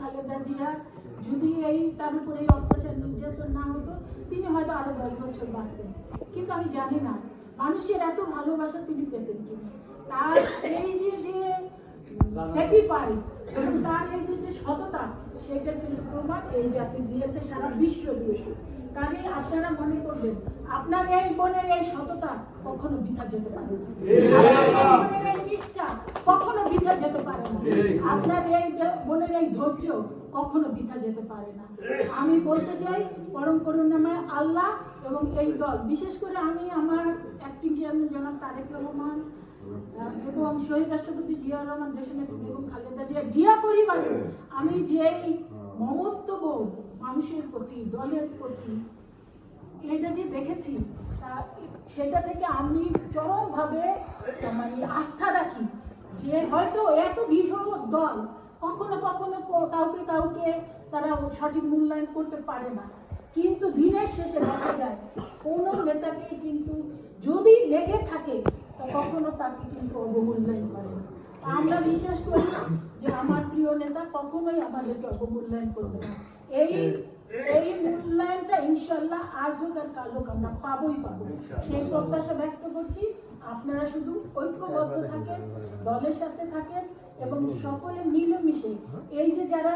খালেদা জিয়া যদি তার উপরে এই অত্যাচার নির্যাতন না হতো, তিনি হয়তো আরো 10 বছর বাঁচতেন। কিন্তু আমি জানি না মানুষের এত ভালোবাসা তিনি পেতেন কিনা। তার এই যে স্যাক্রিফাইস এবং তার এই যে সততা, সেটার কিন্তু প্রমাণ এই জাতি দিয়েছে, সারা বিশ্ব দিয়েছে। কাজেই আপনারা মনে করবেন আপনার এই বোনের এই সততা কখনো বৃথা যেতে পারে না, আপনার এই নিষ্ঠা কখনো বৃথা যেতে পারে না, আপনার এই বোনের এই ধৈর্য কখনো বৃথা যেতে পারে না। আমি বলতে চাই পরম করুণাময় আল্লাহ এবং এই দল, বিশেষ করে আমি আমার অ্যাক্টিং চেয়ারম্যান জনাব তারেক রহমান এবং শহীদ রাষ্ট্রপতি জিয়াউর রহমান দেশনেত্রী বেগম খালেদা জিয়া পরিবারে আমি যেই মমত্ববোধ মানুষের প্রতি, দলের প্রতি এটা যে দেখেছি, সেটা থেকে আমি চরমভাবে মানে আস্থা রাখি যে হয়তো এত বৃহৎ দল কখনো কখনো কাউকে তারা সঠিক মূল্যায়ন করতে পারে না, কিন্তু দিনের শেষে দেখা যায় কোনো নেতাকে কিন্তু যদি লেগে থাকে কখনো তাকে কিন্তু অবমূল্যায়ন করে না। আমরা বিশ্বাস করি যে আমার প্রিয় নেতা কখনোই আমাদেরকে অবমূল্যায়ন করবে না। এই মূল্যায়নটা ইনশাল্লাহ আজ হোক আর কাল হোক আমরা পাবো। সেই প্রত্যাশা ব্যক্ত করছি। আপনারা শুধু ঐক্যবদ্ধ থাকেন, দলের সাথে থাকেন এবং সকলে মিলেমিশে এই যে যারা